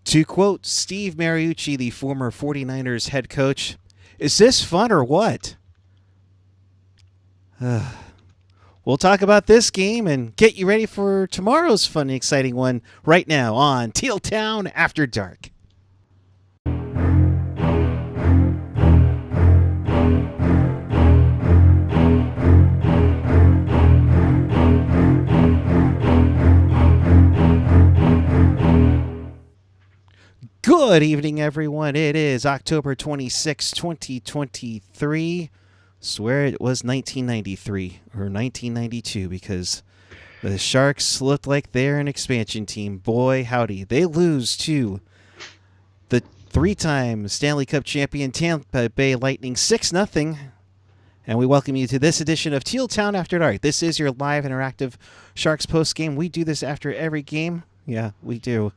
To quote Steve Mariucci, the former 49ers head coach, is this fun or what? We'll talk about this game and get you ready for tomorrow's fun and exciting one right now on Teal Town After Dark. Good evening, everyone. It is October 26, 2023. Swear it was 1993 or 1992 because the Sharks looked like they're an expansion team. Boy, howdy. They lose to the three-time Stanley Cup champion Tampa Bay Lightning 6-0. And we welcome you to this edition of Teal Town After Dark. This is your live interactive Sharks post-game. We do this after every game. Yeah, we do.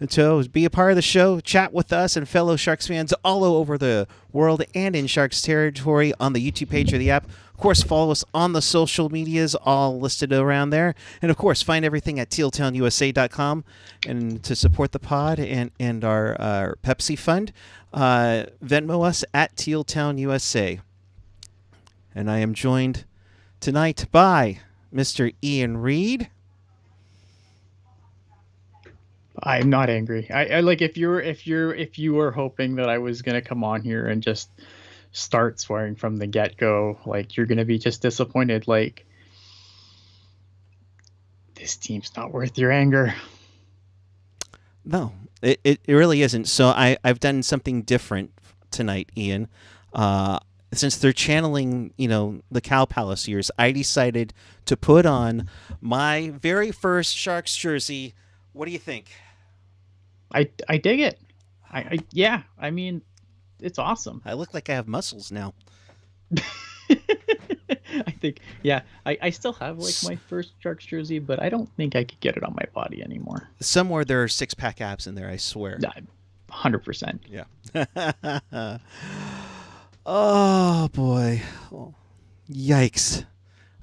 So be a part of the show, chat with us and fellow Sharks fans all over the world and in Sharks territory on the YouTube page or the app. Of course, follow us on the social medias, all listed around there. And, of course, find everything at tealtownusa.com. And to support the pod and our Pepsi fund, Venmo us at tealtownusa. And I am joined tonight by Mr. Ian Reid. I'm not angry. I like if you were hoping that I was gonna come on here and just start swearing from the get-go, like you're gonna be just disappointed. Like, this team's not worth your anger. No, it really isn't. So I've done something different tonight, Ian. Since they're channeling, the Cow Palace years, I decided to put on my very first Sharks jersey. What do you think? I dig it. I mean, it's awesome. I look like I have muscles now. I think, I still have like my first Sharks jersey, but I don't think I could get it on my body anymore. Somewhere there are 6-pack abs in there, I swear. 100%. Yeah. Oh, boy. Oh, yikes.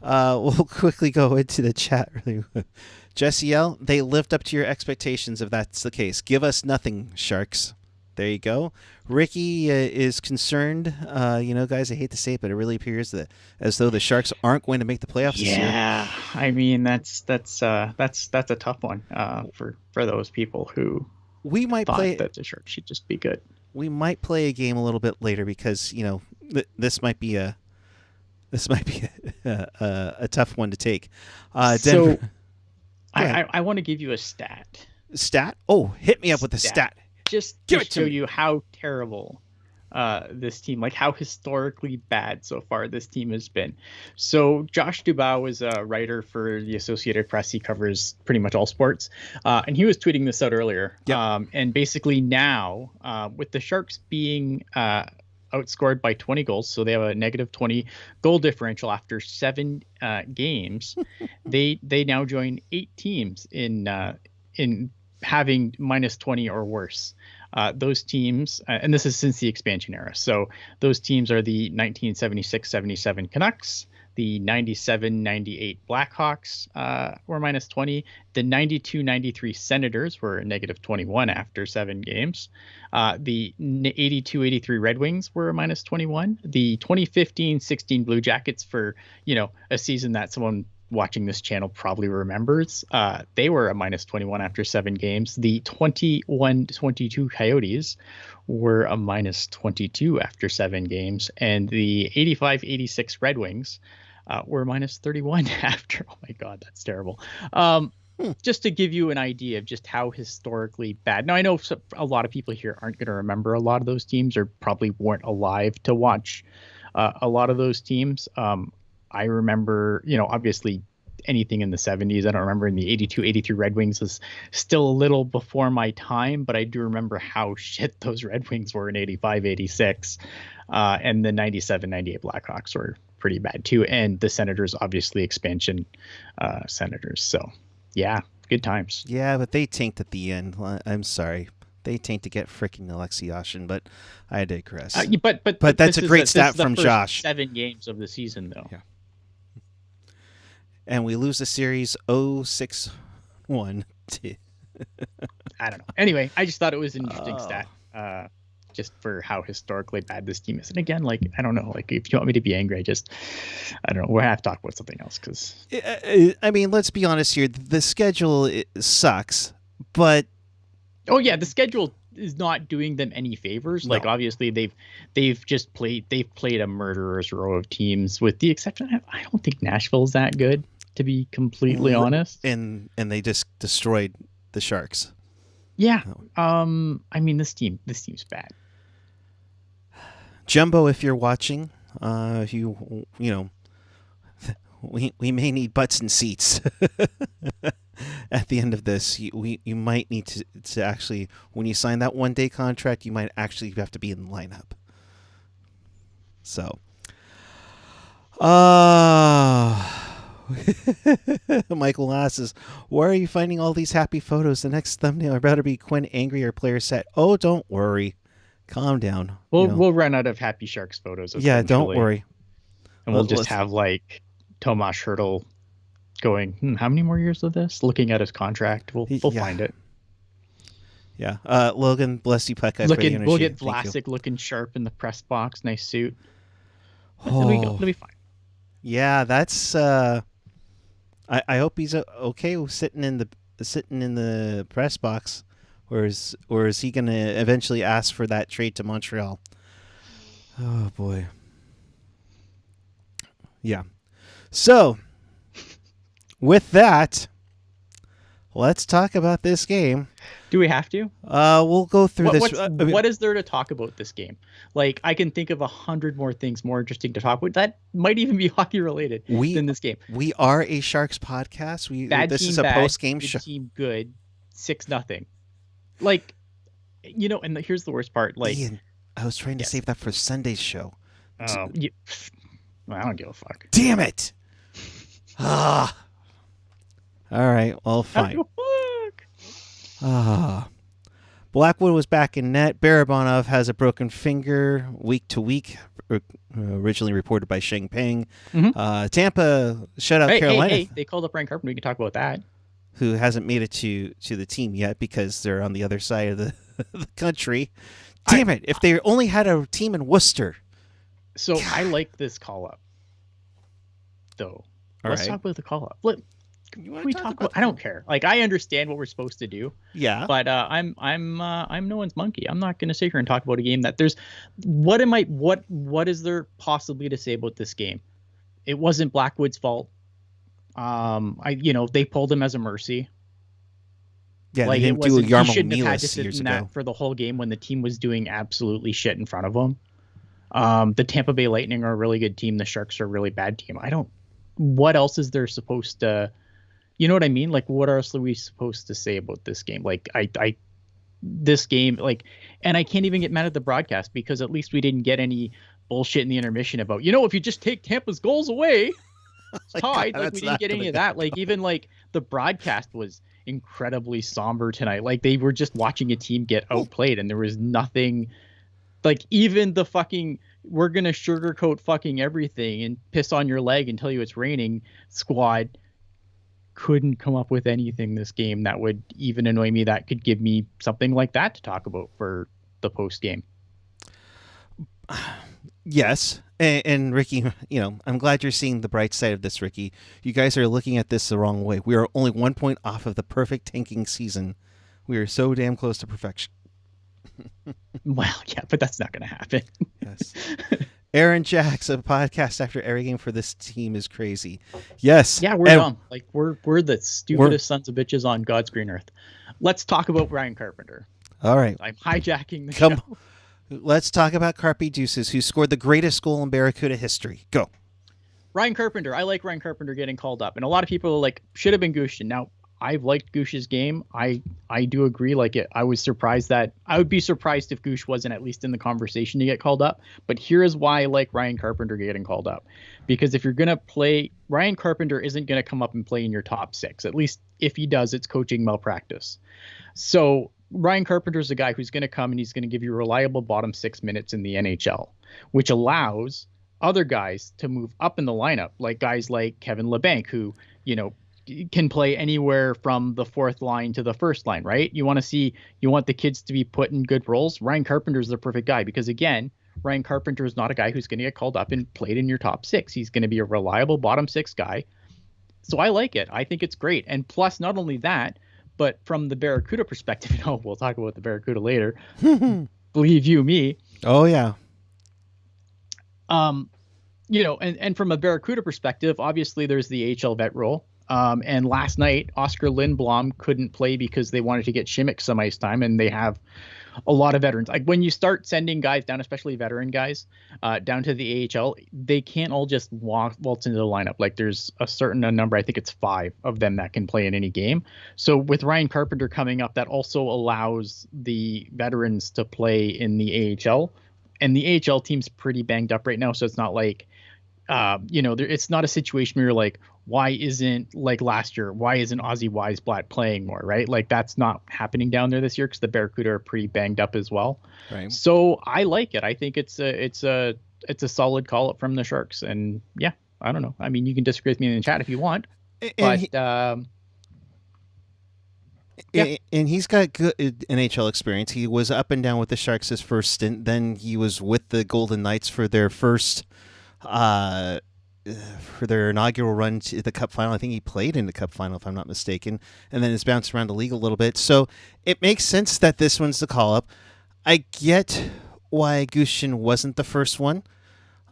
We'll quickly go into the chat really quick. Jesse L., they lived up to your expectations if that's the case. Give us nothing, Sharks. There you go. Ricky is concerned. Guys, I hate to say it, but it really appears that as though the Sharks aren't going to make the playoffs this year. Yeah, I mean that's a tough one for those people who thought that the Sharks should just be good. We might play a game a little bit later because this might be a tough one to take. Denver. I want to give you a stat. Stat? Oh, hit me up with a stat. Just to show you how terrible this team, like how historically bad so far this team has been. So Josh Dubois is a writer for the Associated Press. He covers pretty much all sports. And he was tweeting this out earlier. Yep. And basically now, with the Sharks being outscored by 20 goals, so they have a negative 20 goal differential after 7 games. They now join 8 teams in having minus 20 or worse. Those teams, and this is since the expansion era, so those teams are the 1976-77 Canucks, the 97-98 Blackhawks were minus 20. The 92-93 Senators were negative 21 after 7 games. The 82-83 Red Wings were minus 21. The 2015-16 Blue Jackets, for a season that someone watching this channel probably remembers, they were a minus 21 after 7 games. The 21-22 Coyotes were a minus 22 after 7 games, and the 85-86 Red Wings were minus 31 after. Oh my God, that's terrible. Just to give you an idea of just how historically bad. Now, I know a lot of people here aren't going to remember a lot of those teams, or probably weren't alive to watch a lot of those teams. I remember, obviously anything in the 70s. I don't remember in the 82-83 Red Wings was still a little before my time, but I do remember how shit those Red Wings were in 85-86. And the 97-98 Blackhawks were pretty bad too. And the Senators, obviously expansion Senators. So, yeah, good times. Yeah, but they tanked at the end. I'm sorry. They tanked to get freaking Alexei Yashin, but I digress. But that's a great stat from Josh. 7 games of the season, though. Yeah. And we lose the series 0-6-1. I don't know. Anyway, I just thought it was an interesting stat. Just for how historically bad this team is. And again, like, I don't know, like, if you want me to be angry, I don't know. We'll have to talk about something else because. I mean, let's be honest here. The schedule sucks, but. Oh, yeah, the schedule is not doing them any favors. No. Like, obviously, they've played a murderer's row of teams, with the exception. I don't think Nashville's that good, to be completely honest. And they just destroyed the Sharks. Yeah. I mean, this team's bad. Jumbo, if you're watching, we may need butts and seats at the end of this. You might need to actually, when you sign that 1-day contract, you might actually have to be in the lineup. So, Michael asks, where are you finding all these happy photos? The next thumbnail better be Quinn angry or player set. Oh, don't worry. Calm down. We'll run out of happy Sharks photos. Yeah, don't worry. And we'll just have like Tomas Hertl going, how many more years of this? Looking at his contract. We'll find it. Yeah. Logan, bless you, Puck. We'll get Vlasic looking sharp in the press box. Nice suit. Oh. It'll be fine. Yeah, that's I hope he's okay with sitting in the press box. Or is he going to eventually ask for that trade to Montreal? Oh, boy. Yeah. So, with that, let's talk about this game. Do we have to? We'll go through this. What is there to talk about this game? Like, I can think of 100 more things more interesting to talk about. That might even be hockey related than this game. We are a Sharks podcast. This is a post-game show. Team good, 6-0. Like, and here's the worst part. Like, Ian, I was trying to save that for Sunday's show. I don't give a fuck. Damn it! All right, well, fine. Blackwood was back in net. Barabanov has a broken finger week to week, originally reported by Sheng Peng. Mm-hmm. Tampa shut out Carolina. Hey, they called up Ryan Carpenter. We can talk about that. Who hasn't made it to the team yet because they're on the other side of the country. Damn it! If they only had a team in Worcester. So I like this call up, though. Let's talk about the call up. Look, we talk about. I don't care. Like, I understand what we're supposed to do. Yeah. But I'm no one's monkey. I'm not going to sit here and talk about a game that there's. What is there possibly to say about this game? It wasn't Blackwood's fault. They pulled him as a mercy. Yeah, like, they didn't do a he shouldn't have had to Yarmolenko sit years in ago. that for the whole game when the team was doing absolutely shit in front of him. The Tampa Bay Lightning are a really good team. The Sharks are a really bad team. What else is there supposed to, you know what I mean? Like, what else are we supposed to say about this game? Like, this game, like, and I can't even get mad at the broadcast because at least we didn't get any bullshit in the intermission about, if you just take Tampa's goals away, it's tied. God, like, we didn't get any of that. Like, even like the broadcast was incredibly somber tonight. Like, they were just watching a team get outplayed, and there was nothing. Like, even the fucking we're gonna sugarcoat fucking everything and piss on your leg and tell you it's raining squad couldn't come up with anything this game that would even annoy me, that could give me something like that to talk about for the post game. Yes. And Ricky, I'm glad you're seeing the bright side of this, Ricky. You guys are looking at this the wrong way. We are only 1 point off of the perfect tanking season. We are so damn close to perfection. Well, yeah, but that's not going to happen. Yes. Aaron Jacks, a podcast after every game for this team is crazy. Yes. Yeah, we're dumb. Like, we're the stupidest sons of bitches on God's green earth. Let's talk about Ryan Carpenter. All right. I'm hijacking the show. Let's talk about Carpe Deuces, who scored the greatest goal in Barracuda history. Go. Ryan Carpenter. I like Ryan Carpenter getting called up. And a lot of people are like, should have been Gushtin. Now, I've liked Gush's game. I do agree. Like, I was surprised that I would be surprised if Gush wasn't at least in the conversation to get called up. But here is why I like Ryan Carpenter getting called up. Because if you're going to play, Ryan Carpenter isn't going to come up and play in your top six. At least if he does, it's coaching malpractice. So Ryan Carpenter is a guy who's going to come and he's going to give you reliable bottom 6 minutes in the NHL, which allows other guys to move up in the lineup, like guys like Kevin Labanc, who, can play anywhere from the fourth line to the first line, right? You want the kids to be put in good roles. Ryan Carpenter is the perfect guy because, again, Ryan Carpenter is not a guy who's going to get called up and played in your top six. He's going to be a reliable bottom six guy. So I like it. I think it's great. And plus, not only that, but from the Barracuda perspective, we'll talk about the Barracuda later. Believe you me. Oh, yeah. And from a Barracuda perspective, obviously there's the AHL vet rule. And last night, Oscar Lindblom couldn't play because they wanted to get Shimmick some ice time, and they have a lot of veterans. Like when you start sending guys down, especially veteran guys, down to the AHL, they can't all just waltz into the lineup. Like there's a certain number, I think it's 5 of them that can play in any game. So with Ryan Carpenter coming up, that also allows the veterans to play in the AHL. And the AHL team's pretty banged up right now, so it's not like, it's not a situation where you're like, why isn't, like last year, why isn't Ozzy Weisblatt playing more, right? Like that's not happening down there this year because the Barracuda are pretty banged up as well. Right. So I like it. I think it's a solid call up from the Sharks. And yeah, I don't know. I mean, you can disagree with me in the chat if you want, and he's got good NHL experience. He was up and down with the Sharks his first stint. Then he was with the Golden Knights for their for their inaugural run to the Cup final. I think he played in the Cup final, if I'm not mistaken, and then has bounced around the league a little bit. So it makes sense that this one's the call-up. I get why Gushin wasn't the first one.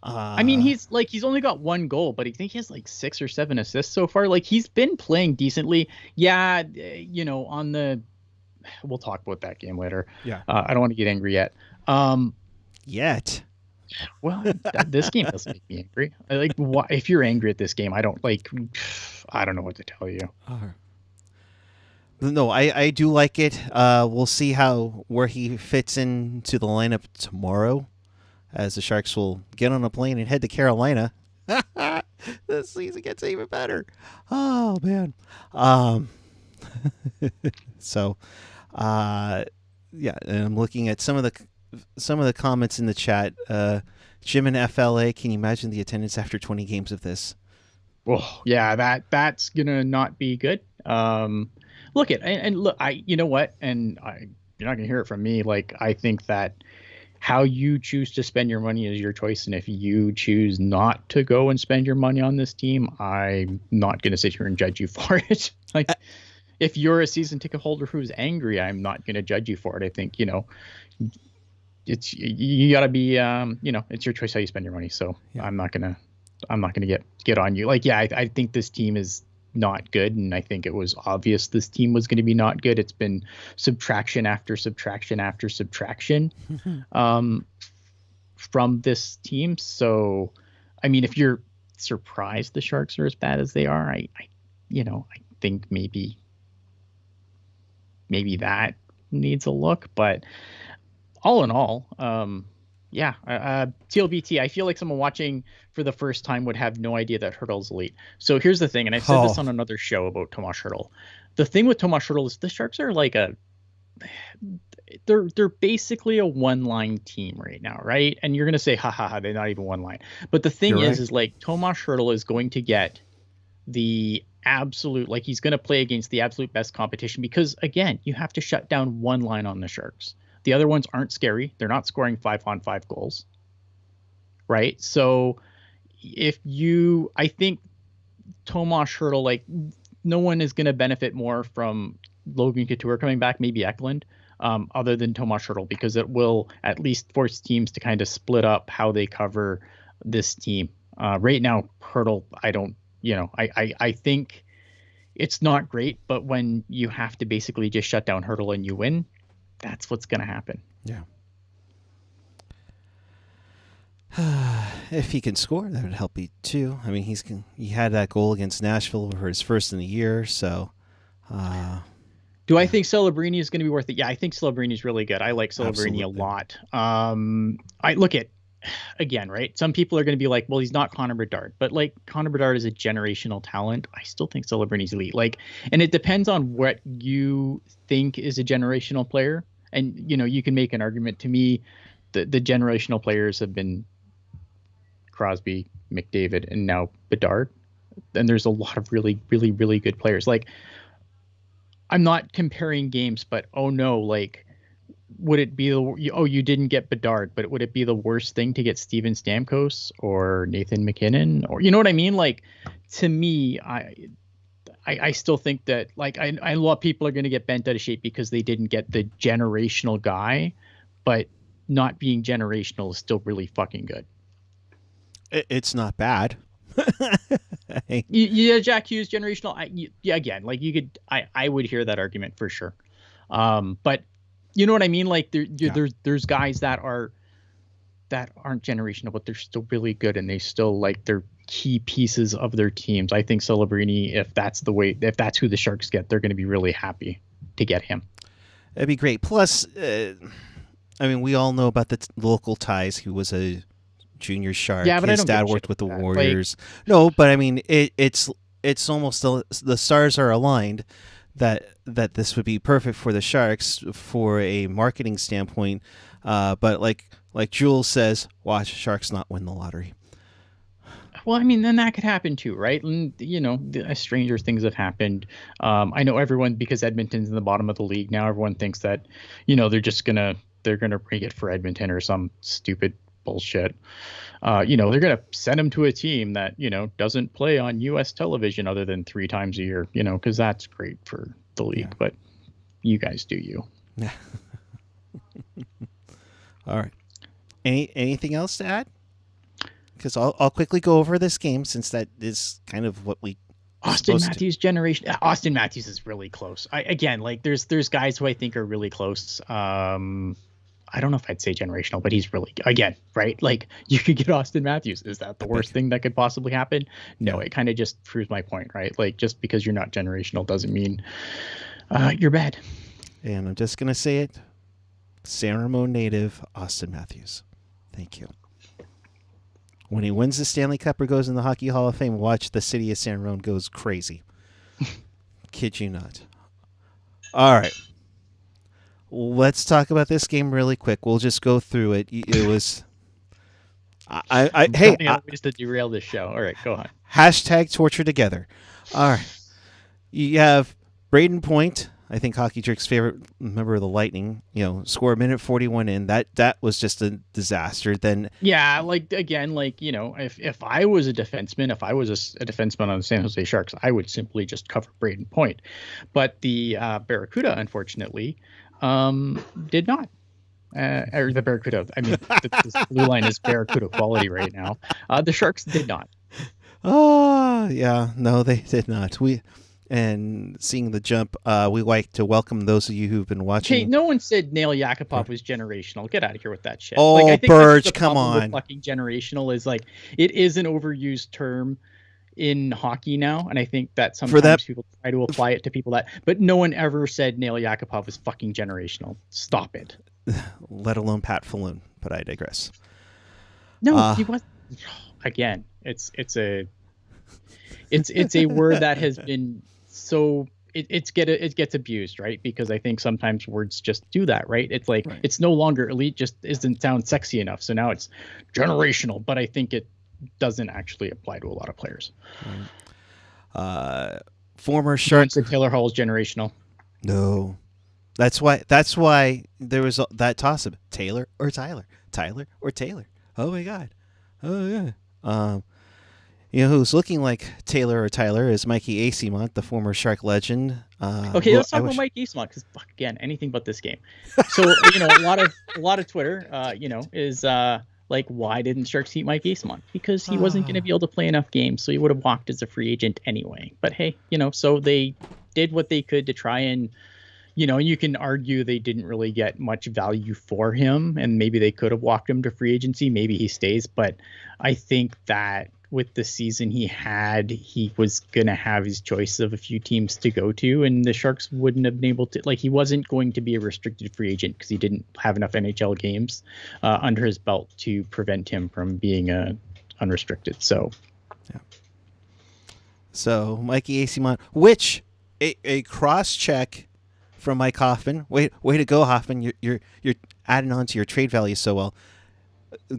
I mean, he's only got 1 goal, but I think he has like 6 or 7 assists so far. Like he's been playing decently. Yeah, we'll talk about that game later. Yeah, I don't want to get angry yet. Well, this game doesn't make me angry. If you're angry at this game, I don't know what to tell you. No, I do like it. We'll see where he fits into the lineup tomorrow, as the Sharks will get on a plane and head to Carolina. This season gets even better. Oh man. So, yeah, and I'm looking at some of the comments in the chat. Jim in FLA, can you imagine the attendance after 20 games of this? Oh, yeah, that's gonna not be good. Look, you know what? And you're not gonna hear it from me. Like, I think that how you choose to spend your money is your choice, and if you choose not to go and spend your money on this team, I'm not gonna sit here and judge you for it. Like, if you're a season ticket holder who's angry, I'm not gonna judge you for it. I think you gotta be it's your choice how you spend your money. So yeah. I'm not gonna get on you. Like, yeah, I think this team is not good, and I think it was obvious this team was going to be not good. It's been subtraction after subtraction after subtraction from this team. So, I mean, if you're surprised the Sharks are as bad as they are, I think maybe that needs a look. But all in all, Teal BT, I feel like someone watching for the first time would have no idea that Hurdle's elite. So here's the thing, and I've said this on another show about Tomas Hurdle. The thing with Tomas Hurdle is the Sharks are like they're basically a one-line team right now, right? And you're gonna say, ha, they're not even one line. But the thing is like Tomas Hurdle is going to get the absolute, like he's gonna play against the absolute best competition because again, you have to shut down one line on the Sharks. The other ones aren't scary. They're not scoring 5-on-5 goals, right? So I think Tomas Hurdle, like no one is going to benefit more from Logan Couture coming back, maybe Eklund, other than Tomas Hurdle, because it will at least force teams to kind of split up how they cover this team. Right now, Hurdle, I think it's not great, but when you have to basically just shut down Hurdle and you win, that's what's going to happen. Yeah. If he can score, that would help me too. I mean, he had that goal against Nashville for his first in the year. So, do I think Celebrini is going to be worth it? Yeah, I think Celebrini is really good. I like Celebrini a lot. I look at again, right? Some people are going to be like, well, he's not Connor Bedard, but like Connor Bedard is a generational talent. I still think Celebrini's elite. Like, and it depends on what you think is a generational player. And, you can make an argument. To me, the generational players have been Crosby, McDavid, and now Bedard. and there's a lot of really, really, really good players. Like, I'm not comparing games, but oh no, like, would it be you didn't get Bedard, but would it be the worst thing to get Steven Stamkos or Nathan McKinnon, or you know what I mean? Like, to me, I still think that, like, I a lot of people are going to get bent out of shape because they didn't get the generational guy, but not being generational is still really fucking good. It's not bad. Yeah, Jack Hughes generational. Yeah, again, like, you could, I would hear that argument for sure. But you know what I mean? Like, there's guys that aren't generational, but they're still really good, and they still, like, they're key pieces of their teams. I think Celebrini, if that's who the Sharks get, they're going to be really happy to get him. That'd be great. Plus, I mean, we all know about the local ties. He was a junior Shark. Yeah, but his dad worked with the Warriors. Like, no, but I mean, it's almost the stars are aligned that this would be perfect for the Sharks for a marketing standpoint. But like Jules says, watch Sharks not win the lottery. Well, I mean, then that could happen too, right? And, you know, stranger things have happened. I know everyone, because Edmonton's in the bottom of the league now, everyone thinks that, you know, they're gonna break it for Edmonton or some stupid bullshit. You know, they're gonna send him to a team that, you know, doesn't play on U.S. television other than 3 times a year, you know, because that's great for the league. Yeah. But you guys do you. Yeah. All right. Anything else to add? Because I'll quickly go over this game, since that is kind of what we. Austin Matthews generation. Austin Matthews is really close. There's guys who I think are really close. I don't know if I'd say generational, but he's really, again, right? Like, you could get Austin Matthews. Is that the worst thing that could possibly happen? No, it kind of just proves my point, right? Like, just because you're not generational doesn't mean you're bad. And I'm just gonna say it: San Ramon native Austin Matthews. Thank you. When he wins the Stanley Cup or goes in the Hockey Hall of Fame, watch the city of San Ramon goes crazy. Kid you not. All right. Let's talk about this game really quick. We'll just go through it. It was... Hey, always to derail this show. All right, go on. Hashtag torture together. All right. You have Braden Point, I think Hockey Jerk's favorite member of the Lightning, you know, score a minute 41 in. That was just a disaster. Then, yeah, like, again, like, you know, if I was a defenseman, if I was a defenseman on the San Jose Sharks, I would simply just cover Braden Point. But the Barracuda, unfortunately, did not. Or the Barracuda, I mean, this blue line is Barracuda quality right now. The Sharks did not. Oh, yeah, no, they did not. And seeing the jump, we like to welcome those of you who've been watching. Hey, no one said Nail Yakupov was generational. Get out of here with that shit. Oh, like, I think Burge, come on. Fucking generational is, like, it is an overused term in hockey now, and I think that sometimes people try to apply it to people that, but no one ever said Nail Yakupov was fucking generational. Stop it. Let alone Pat Falloon, but I digress. No, he was. Again, it's a word that has been so it gets abused, right? Because I think sometimes words just do that, right? It's like, right. It's no longer elite, just isn't sound sexy enough, so now it's generational. But I think it doesn't actually apply to a lot of players. Former Shark Taylor Hall is generational. No, that's why there was that toss up: Taylor or Tyler, Tyler or Taylor. Oh my God, oh yeah. You know who's looking like Taylor or Tyler is Mikey Eyssimont, the former Shark legend. Okay, let's talk about Mike Eyssimont, because again, anything but this game. So, you know, a lot of Twitter, you know, is like, why didn't Sharks keep Mike Eyssimont? Because he wasn't going to be able to play enough games, so he would have walked as a free agent anyway. But hey, you know, so they did what they could to try and, you know, you can argue they didn't really get much value for him, and maybe they could have walked him to free agency. Maybe he stays, but I think that with the season he had, he was going to have his choice of a few teams to go to, and the Sharks wouldn't have been able to, like, he wasn't going to be a restricted free agent because he didn't have enough NHL games under his belt to prevent him from being unrestricted. So, yeah. So Mikey Eyssimont, which a cross check from Mike Hoffman. Way to go, Hoffman. You're adding on to your trade value so well.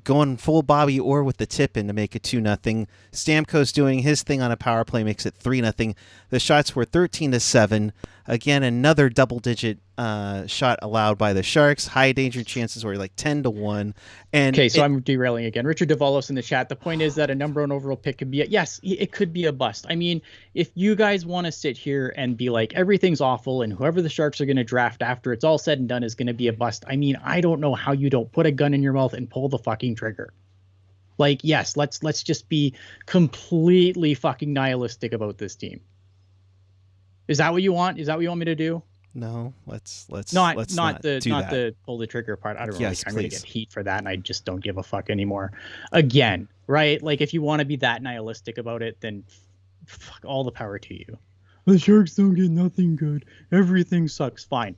going full Bobby Orr with the tip in to make it 2-0. Stamkos doing his thing on a power play makes it 3-0. The shots were 13-7. Again, another double-digit shot allowed by the Sharks. High danger chances were like 10-1. And okay, so I'm derailing again. Richard Davalos in the chat. The point is that a number one overall pick could be yes, it could be a bust. I mean, if you guys want to sit here and be like everything's awful and whoever the Sharks are going to draft after it's all said and done is going to be a bust. I mean, I don't know how you don't put a gun in your mouth and pull the fucking trigger. Like, yes, let's just be completely fucking nihilistic about this team. Is that what you want? Is that what you want me to do? No, let's not do that. the pull the trigger part. I don't know. Yes, I'm gonna get heat for that, and I just don't give a fuck anymore. Again, right? Like, if you want to be that nihilistic about it, then fuck, all the power to you. The Sharks don't get nothing good. Everything sucks. Fine.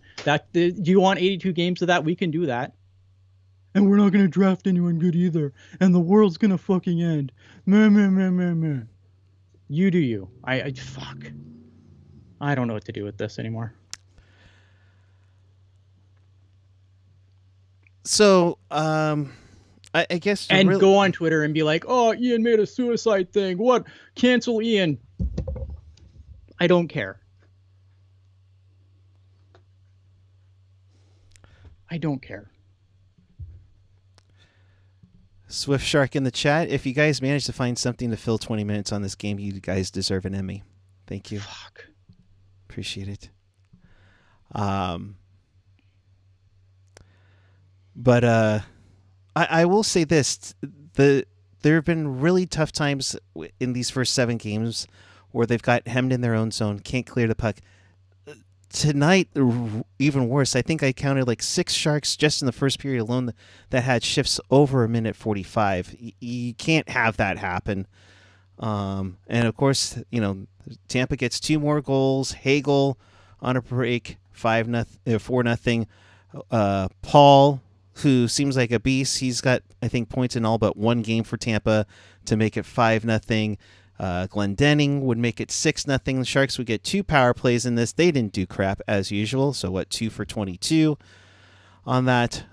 Do you want 82 games of that? We can do that. And we're not gonna draft anyone good either. And the world's gonna fucking end. Meh. You do you. I fuck. I don't know what to do with this anymore. So, I guess... And go on Twitter and be like, oh, Ian made a suicide thing. What? Cancel Ian. I don't care. I don't care. Swift Shark in the chat. If you guys manage to find something to fill 20 minutes on this game, you guys deserve an Emmy. Thank you. Fuck. Appreciate it. But I will say this: there have been really tough times in these first 7 games where they've got hemmed in their own zone, can't clear the puck. Tonight, even worse. I think I counted like 6 Sharks just in the first period alone that had shifts over a minute 45. You can't have that happen. And of course, Tampa gets 2 more goals. Hagel on a break, 4-0. Paul, who seems like a beast, he's got, I think, points in all but 1 game for Tampa to make it 5-0. Glendening would make it 6-0. The Sharks would get 2 power plays in this. They didn't do crap as usual. So 2 for 22 on that.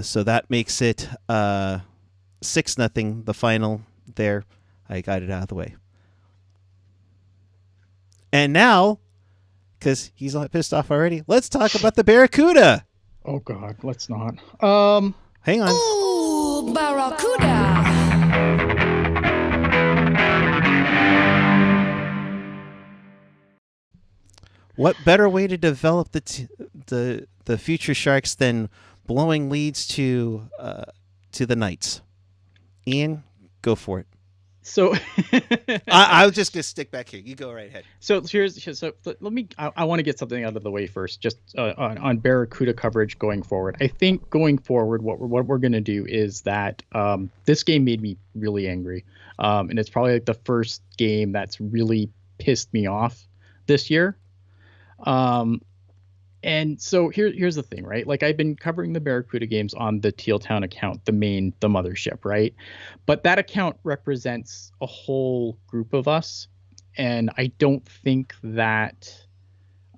So that makes it 6-0. The final there. I got it out of the way. And now, because he's not pissed off already, let's talk about the Barracuda. Oh God, let's not. Hang on. Ooh, Barracuda. What better way to develop the future Sharks than blowing leads to the Knights? Ian, go for it. So I was just gonna stick back here. You go right ahead. So let me. I want to get something out of the way first, just on Barracuda coverage going forward. I think going forward, what we're gonna do is that this game made me really angry, and it's probably like the first game that's really pissed me off this year. And so here's the thing, right? Like, I've been covering the Barracuda games on the Teal Town account, the mothership, right? But that account represents a whole group of us. And I don't think that,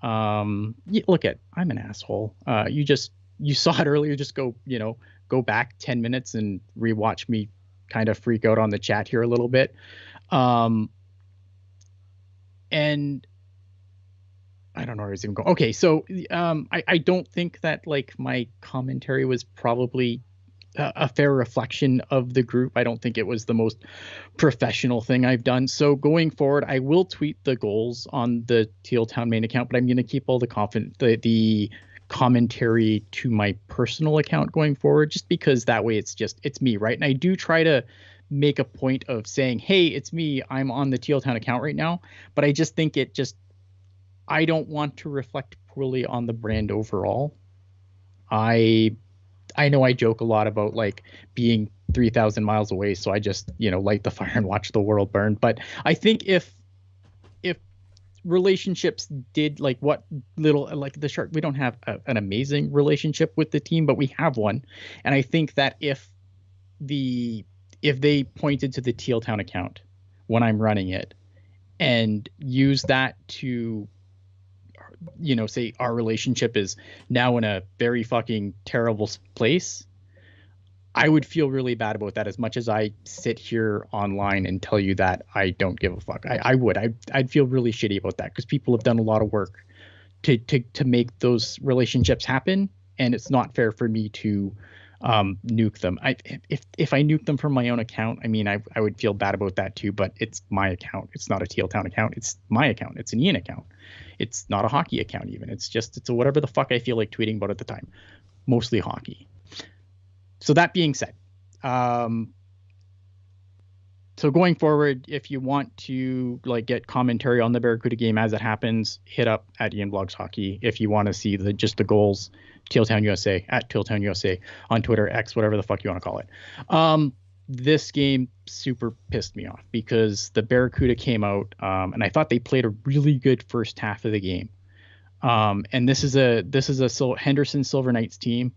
I'm an asshole. You saw it earlier. Just go back 10 minutes and rewatch me kind of freak out on the chat here a little bit. And I don't know where I was even going. Okay, so I don't think that like my commentary was probably a fair reflection of the group. I don't think it was the most professional thing I've done. So going forward, I will tweet the goals on the Teal Town main account, but I'm going to keep all the commentary to my personal account going forward, just because that way it's me, right? And I do try to make a point of saying, hey, it's me. I'm on the Teal Town account right now, but I just think I don't want to reflect poorly on the brand overall. I know I joke a lot about like being 3,000 miles away, so I just, light the fire and watch the world burn. But I think if relationships did like what little, like the Shark, we don't have an amazing relationship with the team, but we have one. And I think that if they pointed to the Teal Town account when I'm running it and use that to, say our relationship is now in a very fucking terrible place, I would feel really bad about that. As much as I sit here online and tell you that I don't give a fuck, I'd feel really shitty about that, because people have done a lot of work to make those relationships happen, and it's not fair for me to nuke them. If I nuke them from my own account, I mean, I would feel bad about that too, but it's my account. It's not a Teal Town account. It's my account. It's an Ian account. It's not a hockey account even. It's a whatever the fuck I feel like tweeting about at the time. Mostly hockey. So that being said, so going forward, if you want to like get commentary on the Barracuda game as it happens, hit up at Ian Blogs Hockey. If you want to see just the goals, Tealtown USA at Tealtown USA on Twitter, X, whatever the fuck you want to call it. This game super pissed me off because the Barracuda came out, and I thought they played a really good first half of the game. And this is a Henderson Silver Knights team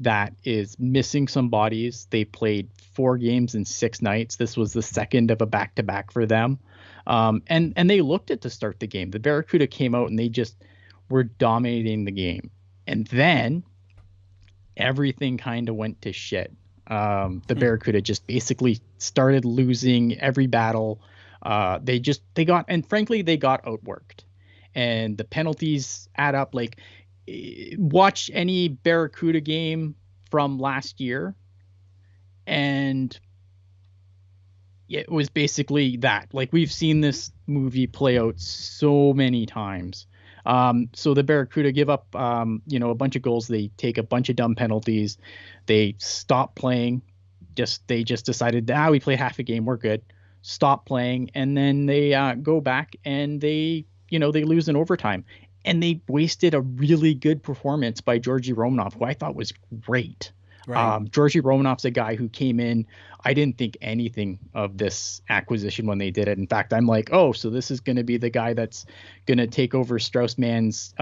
that is missing some bodies. They played 4 games in 6 nights. This was the second of a back-to-back for them. And they looked it to start the game. The Barracuda came out and they just were dominating the game. And then everything kind of went to shit. The Barracuda just basically started losing every battle. They got outworked. And the penalties add up. Like, watch any Barracuda game from last year, and it was basically that. Like, we've seen this movie play out so many times. So the Barracuda give up, a bunch of goals. They take a bunch of dumb penalties. They stop playing. They just decided, we played half a game, we're good. Stop playing, and then they go back and they lose in overtime. And they wasted a really good performance by Georgi Romanov, who I thought was great. Right. Georgi Romanov's a guy who came in. I didn't think anything of this acquisition when they did it. In fact, I'm like, oh, so this is going to be the guy that's going to take over Strauss-Mann's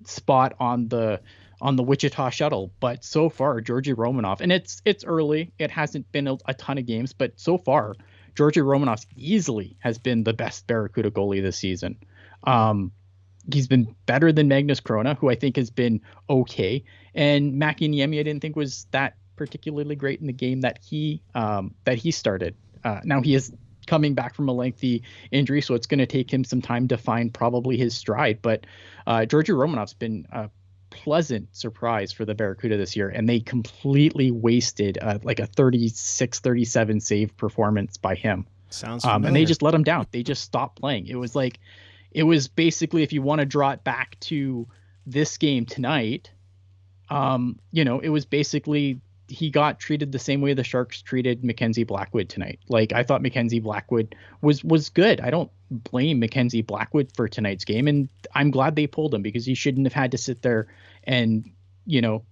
spot on the Wichita Shuttle. But so far, Georgi Romanov, and it's early. It hasn't been a ton of games, but so far, Georgi Romanov easily has been the best Barracuda goalie this season. He's been better than Magnus Krona, who I think has been okay. And Maki Niemi, I didn't think was that particularly great in the game that he started. Now he is coming back from a lengthy injury, so it's going to take him some time to find probably his stride. But Georgi Romanov's been a pleasant surprise for the Barracuda this year, and they completely wasted like a 36-37 save performance by him. Sounds familiar. And they just let him down. They just stopped playing. It was basically, if you want to draw it back to this game tonight, it was basically he got treated the same way the Sharks treated Mackenzie Blackwood tonight. Like, I thought Mackenzie Blackwood was good. I don't blame Mackenzie Blackwood for tonight's game, and I'm glad they pulled him, because he shouldn't have had to sit there and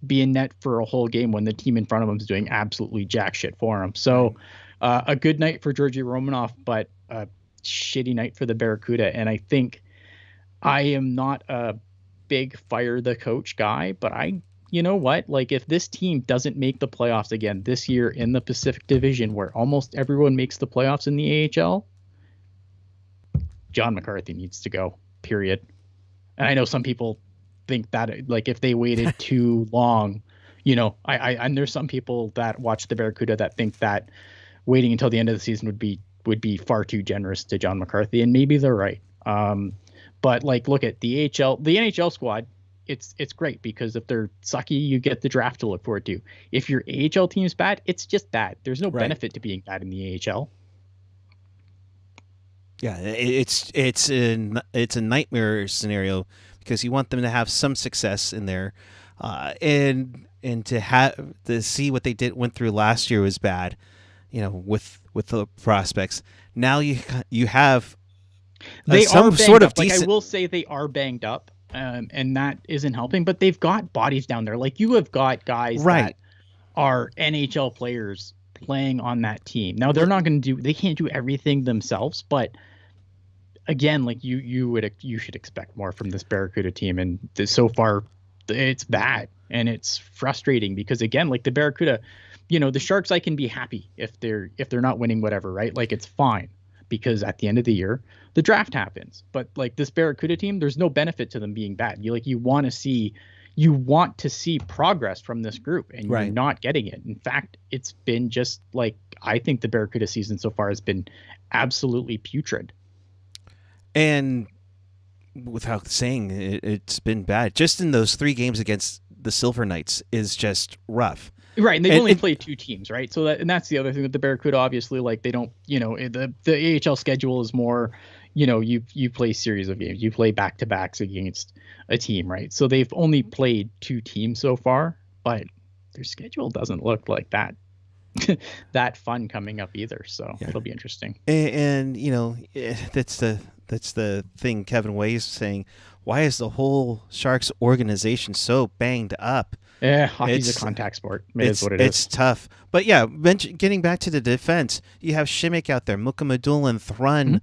be in net for a whole game when the team in front of him is doing absolutely jack shit for him. So a good night for Georgi Romanov, but shitty night for the Barracuda. And I think I am not a big fire the coach guy, but you know what? Like, if this team doesn't make the playoffs again this year in the Pacific Division, where almost everyone makes the playoffs in the AHL, John McCarthy needs to go, period. And I know some people think that, like, if they waited too long, and there's some people that watch the Barracuda that think that waiting until the end of the season would be far too generous to John McCarthy, and maybe they're right. But like, look at the NHL squad. It's great, because if they're sucky, you get the draft to look forward to. If your AHL team's bad, it's just bad. There's no benefit to being bad in the AHL. Yeah, it's a nightmare scenario, because you want them to have some success in there, and to see what they went through last year was bad. With the prospects. Now you have some sort of decent. Like, I will say they are banged up, and that isn't helping. But they've got bodies down there. Like, you have got guys that are NHL players playing on that team. Now they're not going to they can't do everything themselves, but again, like you should expect more from this Barracuda team, and so far it's bad and it's frustrating, because again, like the Barracuda. The Sharks, I can be happy if they're not winning whatever, right? Like, it's fine, because at the end of the year, the draft happens. But like this Barracuda team, there's no benefit to them being bad. You want to see, you want to see progress from this group, and you're Right. not getting it. In fact, it's been just like, I think the Barracuda season so far has been absolutely putrid. And without saying it's been bad, just in those 3 games against the Silver Knights is just rough. Right, and they've only played 2 teams, right? So that's the other thing with the Barracuda. Obviously, like, they don't, the AHL schedule is more, you play series of games, you play back-to-backs against a team, right? So they've only played 2 teams so far, but their schedule doesn't look like that that fun coming up either. So it'll be interesting. And that's the thing Kevin Way is saying. Why is the whole Sharks organization so banged up? Yeah, hockey's a contact sport. It is what it is. It's tough. But yeah, getting back to the defense, you have Shimmick out there, Mukamadul, Thrun,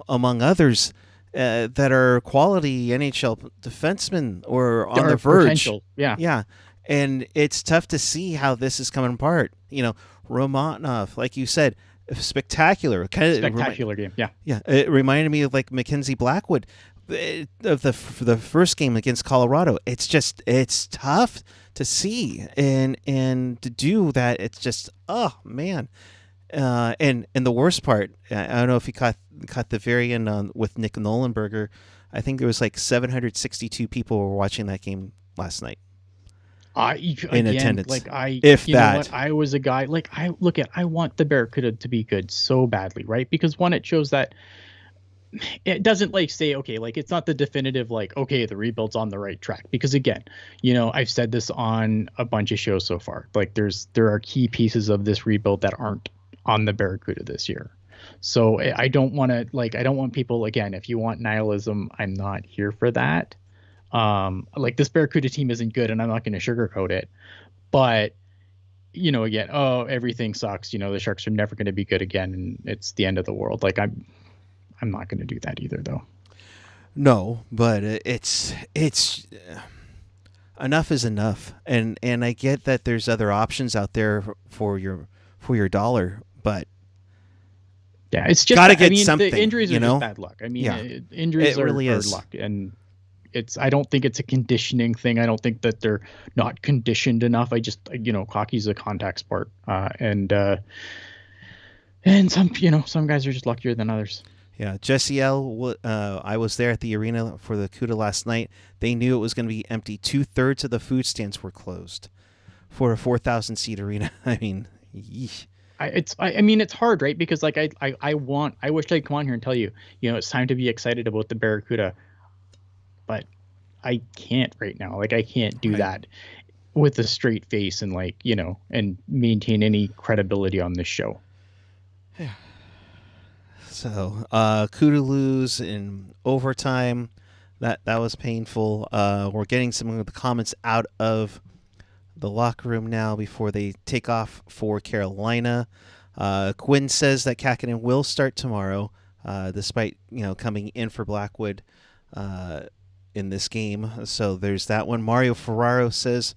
among others that are quality NHL defensemen or on the verge. Potential. Yeah. Yeah. And it's tough to see how this is coming apart. Romanov, like you said, spectacular. Spectacular game. Yeah. Yeah. It reminded me of like Mackenzie Blackwood of the first game against Colorado. It's tough to see and to do that. It's just, oh man. And the worst part, I don't know if you caught the very end with Nick Nolenberger. I think there was like 762 people were watching that game last night. In attendance, like I was a guy, like, I want the Barracuda to be good so badly, right? Because one, it shows that it doesn't like say, okay, like, it's not the definitive, like, okay, the rebuild's on the right track. Because again, I've said this on a bunch of shows so far, like, there are key pieces of this rebuild that aren't on the Barracuda this year. So I don't want people, again, if you want nihilism, I'm not here for that. Like, this Barracuda team isn't good, and I'm not going to sugarcoat it, but again, everything sucks. The Sharks are never going to be good again, and it's the end of the world. Like, I'm not going to do that either, though. No, but it's enough is enough, and I get that there's other options out there for your dollar, but yeah, it's just gotta get something. The injuries are just bad luck. I mean, injuries are really is luck, and I don't think it's a conditioning thing. I don't think that they're not conditioned enough. I just, hockey's a contact sport, and some guys are just luckier than others. Yeah, Jesse L. I was there at the arena for the CUDA last night. They knew it was going to be empty. 2/3 of the food stands were closed for a 4,000 seat arena. I mean, yeesh. It's hard, right? Because like I wish I'd come on here and tell you, it's time to be excited about the Barracuda, but I can't right now. Like, I can't do that with a straight face and and maintain any credibility on this show. Yeah. So, CUDA lose in overtime. That was painful. We're getting some of the comments out of the locker room now before they take off for Carolina. Quinn says that Kakinen will start tomorrow, despite coming in for Blackwood in this game. So there's that one. Mario Ferraro says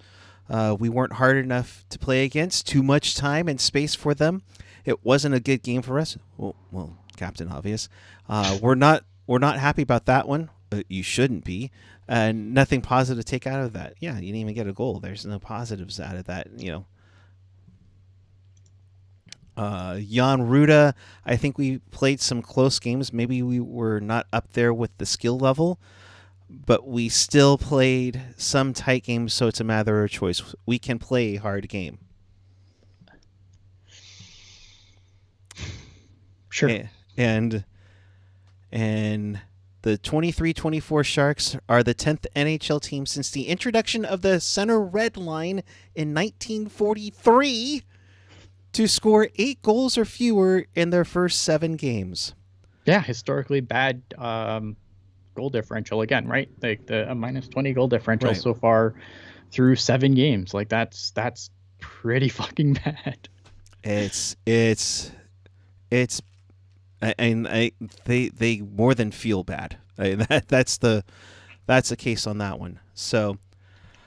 we weren't hard enough to play against. Too much time and space for them. It wasn't a good game for us. Well, Captain Obvious. We're not happy about that one. You shouldn't be. And nothing positive to take out of that. Yeah, you didn't even get a goal. There's no positives out of that, Jan Ruda, I think we played some close games. Maybe we were not up there with the skill level, but we still played some tight games, so it's a matter of choice. We can play a hard game. Sure. And the 23-24 Sharks are the 10th NHL team since the introduction of the center red line in 1943 to score 8 goals or fewer in their first 7 games. Yeah, historically bad goal differential again, right? Like a minus 20 goal differential so far through 7 games. Like, that's pretty fucking bad. It's and they more than feel bad. That's the case on that one. So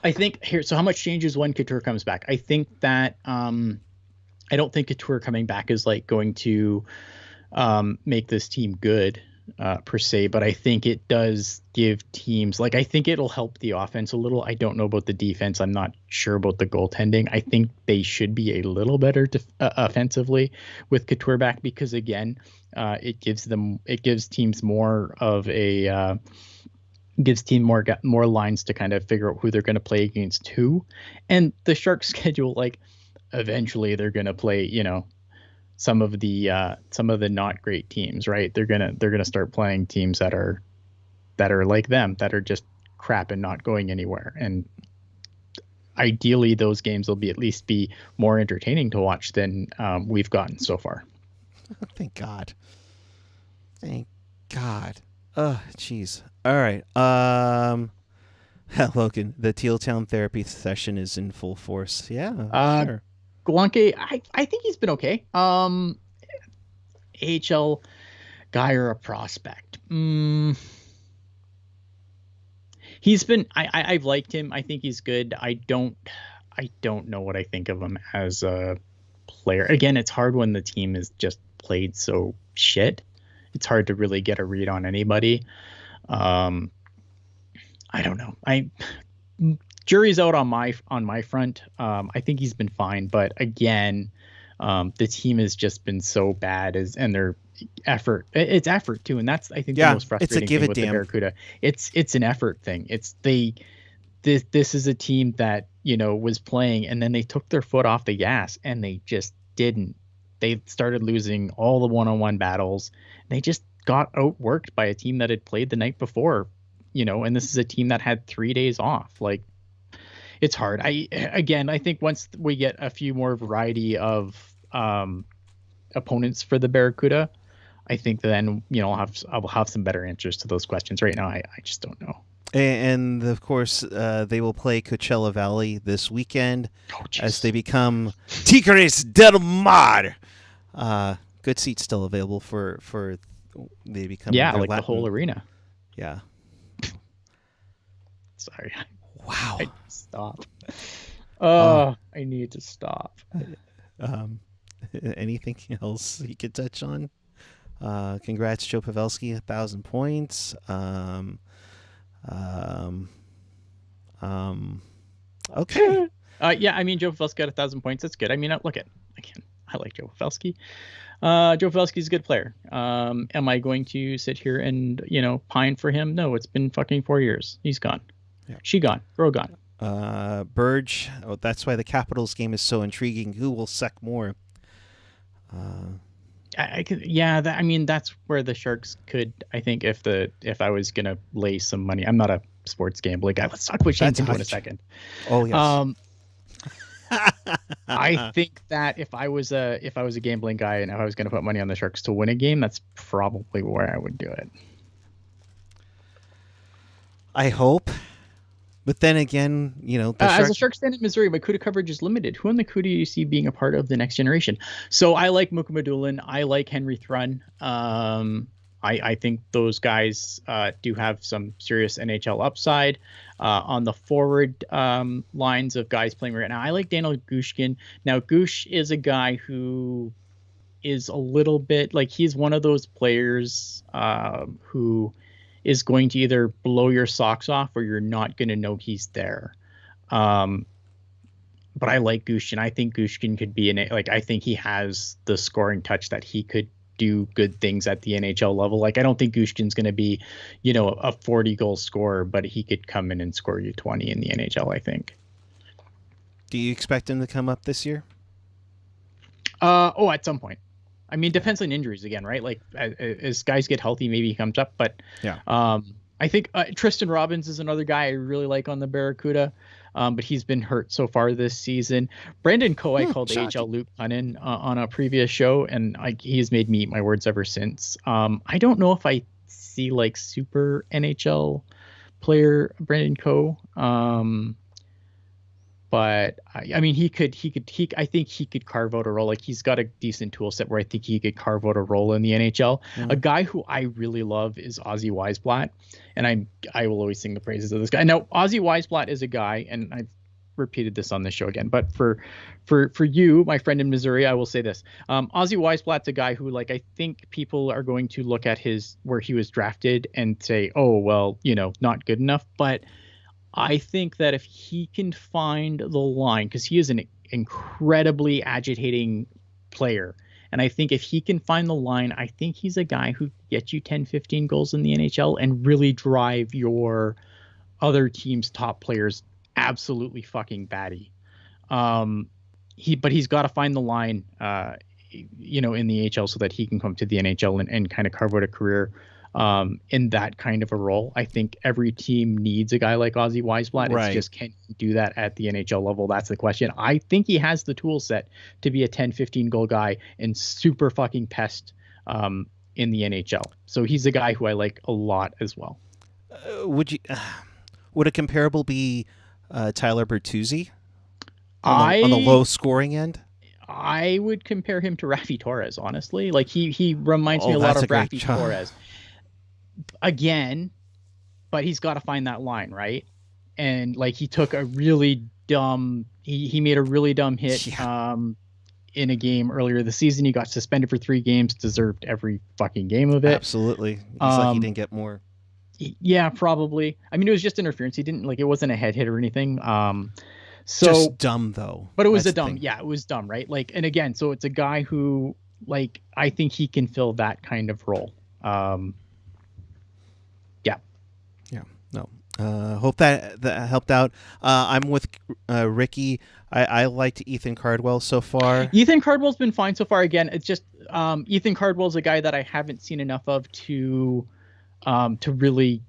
I think here. So how much changes when Couture comes back? I think that I don't think Couture coming back is like going to make this team good. per se, but I think it does give teams, like, I think it'll help the offense a little. I don't know about the defense. I'm not sure about the goaltending. I think they should be a little better offensively with Couture back, because again, it gives teams more of a gives team more lines to kind of figure out who they're going to play against who. And the Sharks schedule, like, eventually they're going to play, some of the not great teams, right? They're gonna start playing teams that are like them, that are just crap and not going anywhere. And ideally, those games will at least be more entertaining to watch than we've gotten so far. Thank God. Oh, jeez. All right. Logan, the Teal Town therapy session is in full force. Yeah. Sure. Galante, I think he's been okay. AHL guy or a prospect? He's been. I've liked him. I think he's good. I don't know what I think of him as a player. Again, it's hard when the team is just played so shit. It's hard to really get a read on anybody. I don't know. Jury's out on my front. I think he's been fine, but again, the team has just been so bad and their effort. It's effort too, and that's, I think, the most frustrating thing with the Barracuda. It's an effort thing. This is a team that was playing, and then they took their foot off the gas, and they just didn't. They started losing all the one-on-one battles. They just got outworked by a team that had played the night before, and this is a team that had 3 days off. Like, it's hard. I think once we get a few more variety of opponents for the Barracuda, I think then I'll have some better answers to those questions. Right now, I just don't know. And of course, they will play Coachella Valley this weekend as they become Tigres del Mar. Good seats still available for they become like Latin. the whole arena. Yeah. Sorry. Wow. I stop. I need to stop. Anything else you could touch on? Congrats, Joe Pavelski, 1,000 points. Okay. Yeah, I mean, Joe Pavelski got 1,000 points. That's good. I mean, look at again. I like Joe Pavelski. Joe Pavelski's a good player. Am I going to sit here and pine for him? No, it's been fucking 4 years. He's gone. Yeah. She gone. Bro gone. Burge. Oh, that's why the Capitals game is so intriguing. Who will suck more? I could. Yeah. I mean, that's where the Sharks could. I think if I was gonna lay some money, I'm not a sports gambling guy. Let's talk about Shane Pinto in a second. Oh yes. I think that if I was a gambling guy and if I was going to put money on the Sharks to win a game, that's probably where I would do it. I hope. But then again, as a Sharks fan in Missouri, my CUDA coverage is limited. Who on the CUDA do you see being a part of the next generation? So I like Mukamadulin. I like Henry Thrun. I think those guys do have some serious NHL upside on the forward lines of guys playing right now. I like Daniel Gushkin. Now, Gush is a guy who is a little bit like he's one of those players who is going to either blow your socks off or you're not going to know he's there. But I like Gushkin. I think Gushkin could be I think he has the scoring touch that he could do good things at the NHL level. Like, I don't think Gushkin's going to be, a 40 goal scorer, but he could come in and score you 20 in the NHL, I think. Do you expect him to come up this year? At some point. I mean, depends on injuries again, right? Like, as guys get healthy, maybe he comes up. But yeah, I think Tristan Robbins is another guy I really like on the Barracuda, but he's been hurt so far this season. Brandon Coe, I called AHL Luke Cunnin on a previous show, and he's made me eat my words ever since. I don't know if I see like super NHL player Brandon Coe. But I mean, I think he could carve out a role. Like, he's got a decent tool set where I think he could carve out a role in the NHL. Mm-hmm. A guy who I really love is Ozzy Weisblatt, and I will always sing the praises of this guy. Now, Ozzy Weisblatt is a guy, and I've repeated this on the show again, but for you, my friend in Missouri, I will say this. Ozzy Weisblatt's a guy who, like, I think people are going to look at where he was drafted and say, oh, well, not good enough. But I think that if he can find the line, because he is an incredibly agitating player, and I think if he can find the line, I think he's a guy who gets you 10, 15 goals in the NHL and really drive your other team's top players absolutely fucking batty. But he's got to find the line, in the AHL so that he can come to the NHL and kind of carve out a career in that kind of a role. I think every team needs a guy like Ozzy Weisblatt. Right. It's just, can he do that at the NHL level? That's the question. I think he has the tool set to be a 10, 15 goal guy and super fucking pest in the NHL. So he's a guy who I like a lot as well. Would a comparable be Tyler Bertuzzi on the low scoring end? I would compare him to Raffi Torres, honestly. Like he reminds me a lot of Raffi Torres. Again, but he's got to find that line, right? And like he took a really dumb, he made a really dumb hit in a game earlier this season. He got suspended for 3 games, deserved every fucking game of it. Absolutely. It's like he didn't get more. Yeah, probably. I mean, it was just interference. He didn't it wasn't a head hit or anything. So just dumb though. But it was it was dumb, right? Like, and again, so it's a guy who, like, I think he can fill that kind of role. Hope that helped out. I'm with Ricky. I liked Ethan Cardwell so far. Ethan Cardwell's been fine so far. Again, it's just Ethan Cardwell's a guy that I haven't seen enough of to really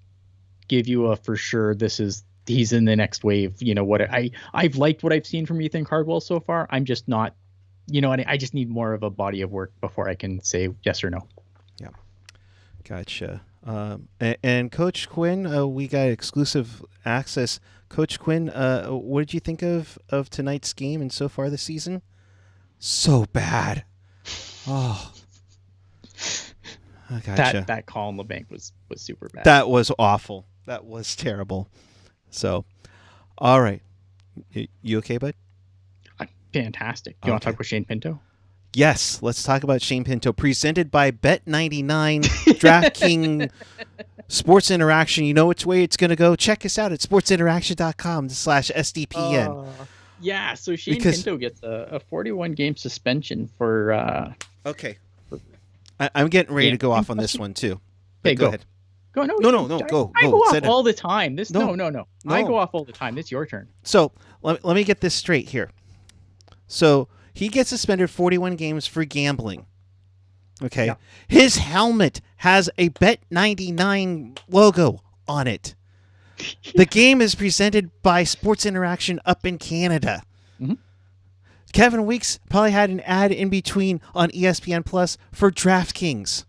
give you a for sure he's in the next wave. I've liked what I've seen from Ethan Cardwell so far. I'm just not, I just need more of a body of work before I can say yes or no. Yeah. Gotcha. And Coach Quinn, we got exclusive access. Coach Quinn, what did you think of tonight's game and so far this season? So bad. Oh, I gotcha. That call in LeBanc was super bad. That was awful. That was terrible. So, all right. You okay, bud? Fantastic. Do you want to talk about Shane Pinto? Yes, let's talk about Shane Pinto, presented by Bet99, DraftKings Sports Interaction. You know which way it's going to go. Check us out at sportsinteraction.com/SDPN. Yeah, so Pinto gets a 41-game suspension for... Okay. I'm getting ready to go off on this one, too. Hey, go ahead. Go, no, go. I go off all the time. No. I go off all the time. It's your turn. So let me get this straight here. So he gets suspended 41 games for gambling. Okay. Yeah. His helmet has a Bet99 logo on it. The game is presented by Sports Interaction up in Canada. Mm-hmm. Kevin Weeks probably had an ad in between on ESPN Plus for DraftKings.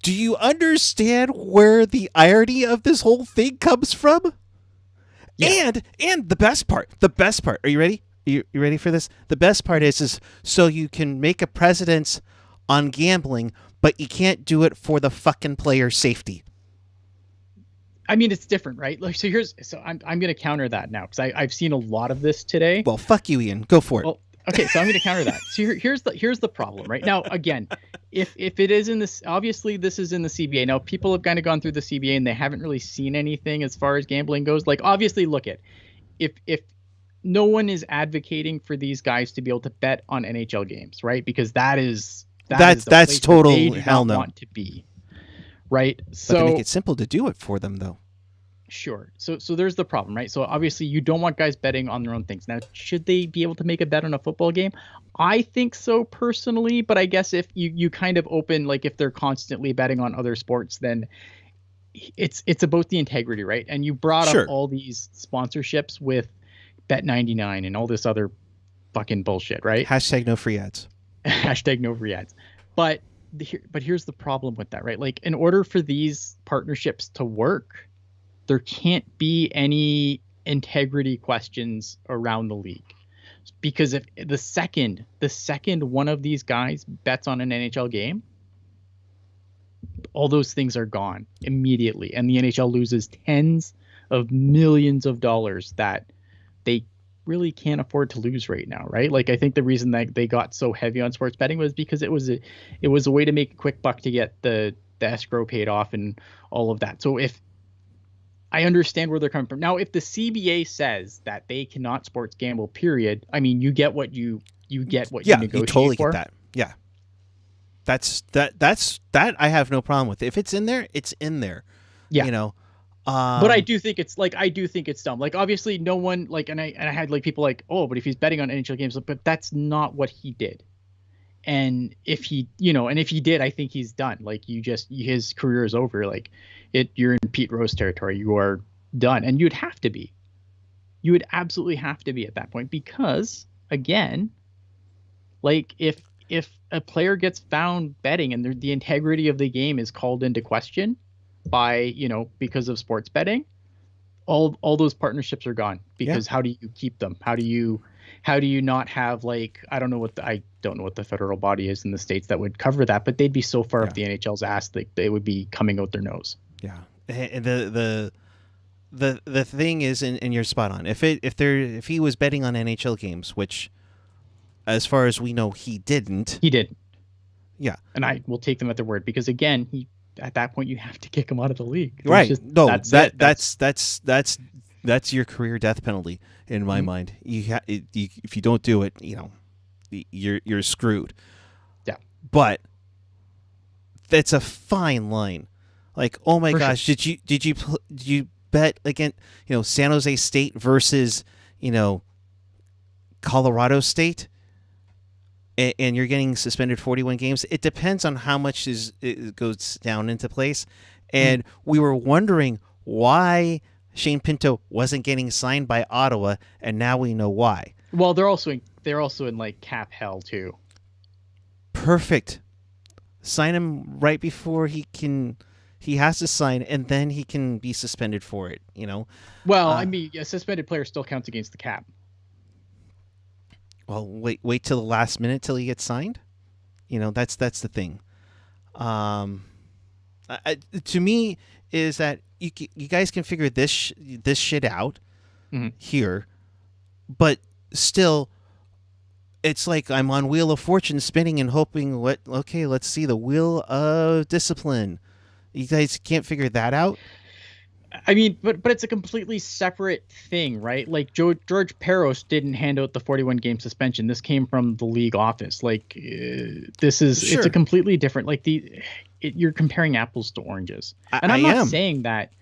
Do you understand where the irony of this whole thing comes from? Yeah. And the best part. Are you ready? You ready for this? The best part is so you can make a precedent on gambling, but you can't do it for the fucking player's safety. I mean, it's different, right? Like, so I'm going to counter that now because I've seen a lot of this today. Well, fuck you, Ian. Go for it. Well, okay, so I'm going to counter that. So here's the problem, right? Now, again, if it is in this, obviously this is in the CBA. Now, people have kind of gone through the CBA and they haven't really seen anything as far as gambling goes. Like, obviously, look at if no one is advocating for these guys to be able to bet on NHL games, right? Because that's total hell no. Want to be, right? So but they make it simple to do it for them, though. Sure. So there's the problem, right? So obviously you don't want guys betting on their own things. Now, should they be able to make a bet on a football game? I think so personally, but I guess if you kind of open, like if they're constantly betting on other sports, then it's about the integrity, right? And you brought up all these sponsorships with Bet99 and all this other fucking bullshit, right? Hashtag no free ads. Hashtag no free ads. But here's the problem with that, right? Like, in order for these partnerships to work, there can't be any integrity questions around the league. Because if the second one of these guys bets on an NHL game, all those things are gone immediately. And the NHL loses tens of millions of dollars that really can't afford to lose right now, right? Like, I think the reason that they got so heavy on sports betting was because it was a way to make a quick buck to get the escrow paid off and all of that. So if I understand where they're coming from. Now, if the CBA says that they cannot sports gamble, period, I mean, you get what you negotiate you totally for. get that. Yeah. That's I have no problem with. If it's in there, it's in there. Yeah. You know. But I do think it's dumb. Like, obviously no one, like, and I had like people like, oh, but if he's betting on NHL games, but that's not what he did. And if he did, I think he's done. Like, his career is over. Like, you're in Pete Rose territory. You are done. And you'd have to be. You would absolutely have to be at that point, because again, like, if a player gets found betting and the integrity of the game is called into question by, because of sports betting, all those partnerships are gone, because how do you keep them? How do you not have, like, I don't know what the federal body is in the States that would cover that, but they'd be so far up the NHL's ass that they would be coming out their nose. Yeah. And the thing is, and you're spot on. If he was betting on NHL games, which, as far as we know, he didn't. He didn't. Yeah. And I will take them at their word, because again, at that point you have to kick him out of the league. Right. That's that's your career death penalty in my mind. If you don't do it, you're screwed. Yeah. But that's a fine line. Like, oh my gosh, sure. did you bet against San Jose State versus Colorado State, and you're getting suspended 41 games? It depends on how much it goes down into place. And we were wondering why Shane Pinto wasn't getting signed by Ottawa, and now we know why. Well, they're also in like cap hell too. Perfect. Sign him right before he has to sign, and then he can be suspended for it, Well, I mean, a suspended player still counts against the cap. Well, wait till the last minute till he gets signed. That's the thing. To me, is that you guys can figure this shit out here, but still, it's like I'm on Wheel of Fortune spinning and hoping. Let's see the Wheel of Discipline. You guys can't figure that out. I mean, but it's a completely separate thing, right? Like, George Peros didn't hand out the 41-game suspension. This came from the league office. Like, it's a completely different. Like, you're comparing apples to oranges. And I'm not saying that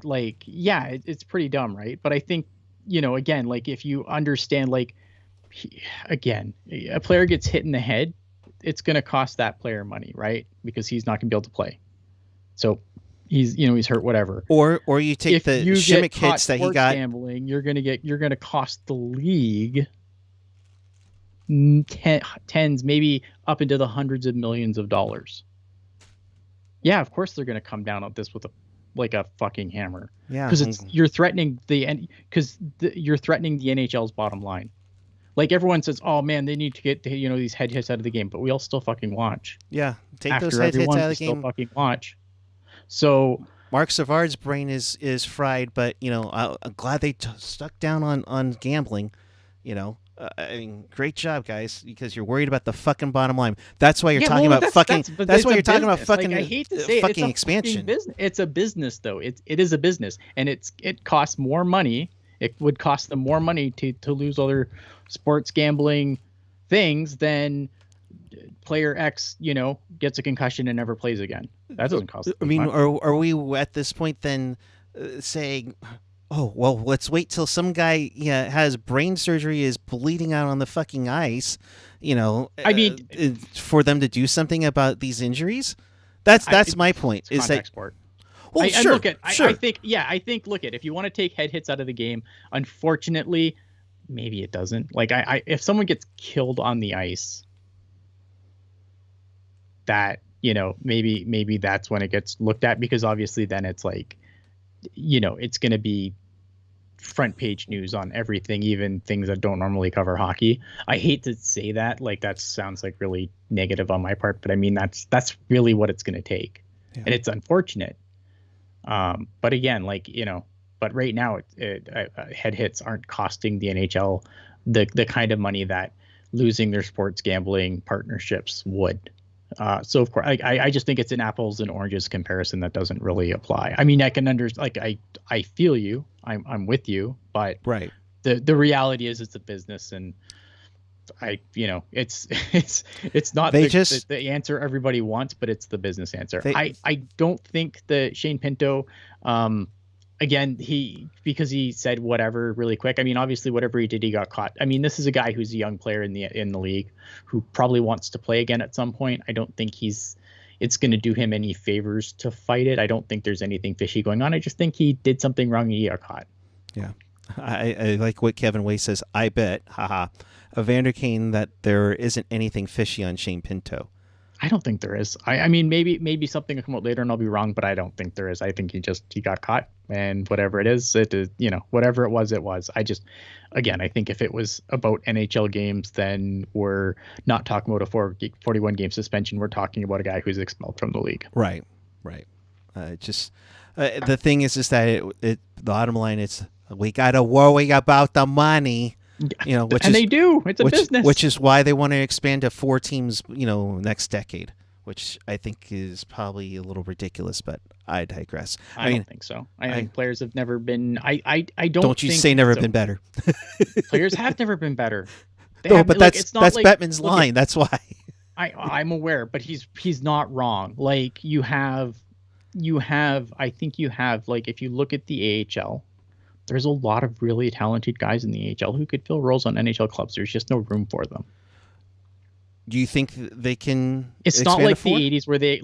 like, it's pretty dumb, right? But I think, again, like, if you understand, like, again, a player gets hit in the head, it's going to cost that player money, right? Because he's not going to be able to play. So he's hurt, whatever. Or you take the shimmick hits that he got. Gambling, you're gonna cost the league tens, maybe up into the hundreds of millions of dollars. Yeah, of course they're gonna come down on this with a fucking hammer. Yeah, because you're threatening the NHL's bottom line. Like, everyone says, oh man, they need to get these head hits out of the game, but we all still fucking watch. Yeah, take after those head hits out of the game. Still fucking watch. So Mark Savard's brain is fried, but I'm glad they stuck down on gambling. I mean, great job, guys, because you're worried about the fucking bottom line. That's why you're talking about fucking. That's why you're talking about fucking. Like, I hate to say fucking it's expansion. It's a business, though. It is a business, and it costs more money. It would cost them more money to lose other sports gambling things than player X, gets a concussion and never plays again. That doesn't cost. I mean, are we at this point then saying, oh, well, let's wait till some guy has brain surgery, is bleeding out on the fucking ice, I mean, for them to do something about these injuries? That's my point. Is that sport? Well, sure. I think look at, if you want to take head hits out of the game, unfortunately, maybe it doesn't. Like, if someone gets killed on the ice, that maybe that's when it gets looked at, because obviously then it's like, it's going to be front page news on everything, even things that don't normally cover hockey. I hate to say that, like, that sounds like really negative on my part, but I mean, that's really what it's going to take. And it's unfortunate. But again, like, But right now, head hits aren't costing the NHL the kind of money that losing their sports gambling partnerships would. So of course, I just think it's an apples and oranges comparison that doesn't really apply. I mean, I can I feel you. I'm with you, but right. The reality is it's a business, and it's not the answer everybody wants, but it's the business answer. I don't think that Shane Pinto, again, because he said whatever really quick. I mean, obviously whatever he did, he got caught. I mean, this is a guy who's a young player in the league who probably wants to play again at some point. I don't think it's going to do him any favors to fight it. I don't think there's anything fishy going on. I just think he did something wrong and he got caught. Yeah. I like what Kevin Way says. I bet, Evander Kane, that there isn't anything fishy on Shane Pinto. I don't think there is. I mean, maybe something will come out later and I'll be wrong, but I don't think there is. I think he got caught, and whatever it is, whatever it was. I think if it was about NHL games, then we're not talking about a 41 game suspension. We're talking about a guy who's expelled from the league. Right. The thing is that the bottom line is we got to worry about the money. They do. It's a business. Which is why they want to expand to 4 teams, next decade, which I think is probably a little ridiculous, but I digress. I don't think so. I think players have never been. Don't you say never been better? Players have never been better. But that's Bettman's line. That's why. I'm aware, but he's not wrong. Like you have. I think you have, like, if you look at the AHL. There's a lot of really talented guys in the AHL who could fill roles on NHL clubs. There's just no room for them. Do you think they can? It's not like the 80s where they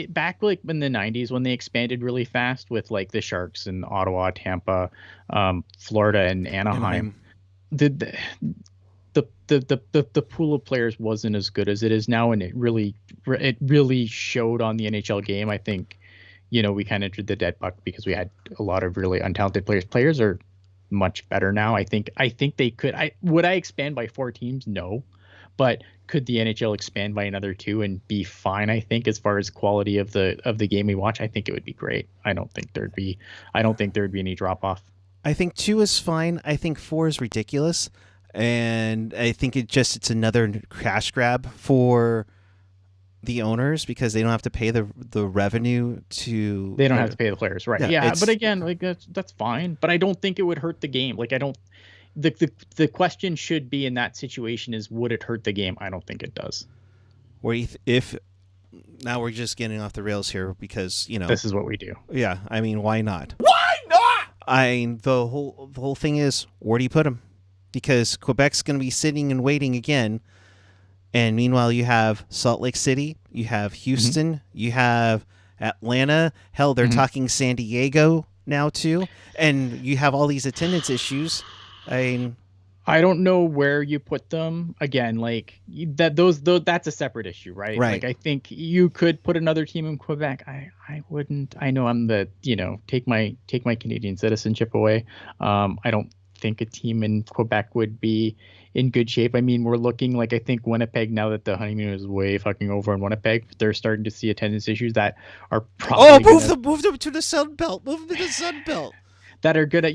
back like in the 90s when they expanded really fast with like the Sharks and Ottawa, Tampa, Florida, and Anaheim. The pool of players wasn't as good as it is now, and it really showed on the NHL game. I think. We kind of entered the dead buck because we had a lot of really untalented players. Players are much better now. I think they could. Would I expand by 4 teams? No, but could the NHL expand by another 2 and be fine? I think as far as quality of the game we watch, I think it would be great. I don't think there'd be any drop off. I think 2 is fine. I think 4 is ridiculous, and I think it's another cash grab for the owners because they don't have to pay the revenue to. They don't have to pay the players, right? Yeah, but again, like that's fine. But I don't think it would hurt the game. Like I don't. The question should be in that situation is would it hurt the game? I don't think it does. If now we're just getting off the rails here because this is what we do. Yeah, I mean, why not? Why not? The whole thing is where do you put them? Because Quebec's going to be sitting and waiting again. And meanwhile, you have Salt Lake City, you have Houston, you have Atlanta. Hell, they're talking San Diego now too, and you have all these attendance issues. I don't know where you put them. Again, like that's a separate issue, right? Right. Like I think you could put another team in Quebec. I wouldn't. I know I'm take my Canadian citizenship away. I don't think a team in Quebec would be in good shape. I mean, we're looking like I think Winnipeg, now that the honeymoon is way fucking over in Winnipeg, they're starting to see attendance issues that are probably move them to the Sun Belt. Move them to the Sun Belt. That are good at,